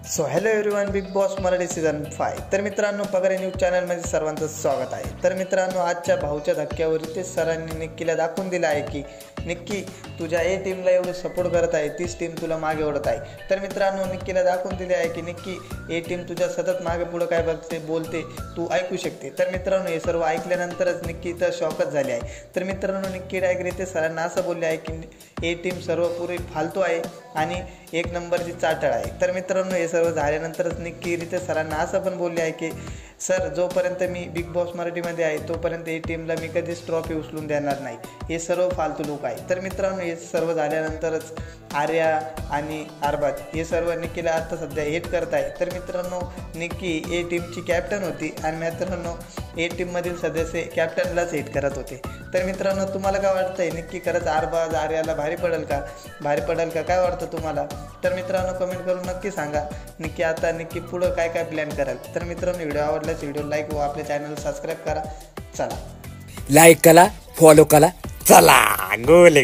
So hello everyone, big boss Marathi season 5. तर मित्रांनो, पगार न्यूज चॅनलमध्ये सर्वांचं स्वागत आहे. तर मित्रांनो, आजच्या भाऊच्या धक्क्यावर ते सरांनी निक्कीला दाखवून दिलं आहे की निक्की तुझ्या ए टीमला एवढं सपोर्ट करत आहे, तीच टीम तुला मागे ओढत आहे. तर मित्रांनो, निक्कीला दाखवून दिले आहे की निक्की ए टीम तुझ्या सतत मागे पुढं काय बघते, बोलते, तू ऐकू शकते. तर मित्रांनो, हे सर्व ऐकल्यानंतरच निक्की तर शॉकच झाली आहे. तर मित्रांनो, निक्की डायरेक्ट सरांना असं बोलले आहे की ए टीम सर्व पुरी फालतू आहे आणि एक नंबरची चाटळ आहे. तर मित्रांनो, हे सर्व झाल्यानंतरच निक्की रितेश सरांना असं पण बोलले आहे की सर, जोपर्यंत मी बिग बॉस मराठीमध्ये आहे तोपर्यंत ए टीमला मी कधीच ट्रॉफी उचलून देणार नाही, हे सर्व फालतू लोक आहे. तर मित्रांनो, हे सर्व झाल्यानंतरच आर्या आणि अरबाज हे सर्व निक्कीला आता सध्या हेट करत आहे. तर मित्रांनो, निक्की ए टीमची कॅप्टन होती आणि मित्रांनो ए टीममधील सदस्य कॅप्टनलाच हेट करत होते. तर मित्रांनो, तुम्हाला काय वाटतंय, निक्की खरंच अरबाज आर्याला भारी पडेल का काय वाटतं तुम्हाला? तर मित्रांनो, कमेंट करून नक्की सांगा निक्की पुढं काय प्लॅन कराल. तर मित्रांनो, व्हिडिओ आवडल्यास व्हिडिओ लाईक व आपल्या चॅनल सबस्क्राईब करा. चला, लाईक करा, फॉलो करा. चला गोल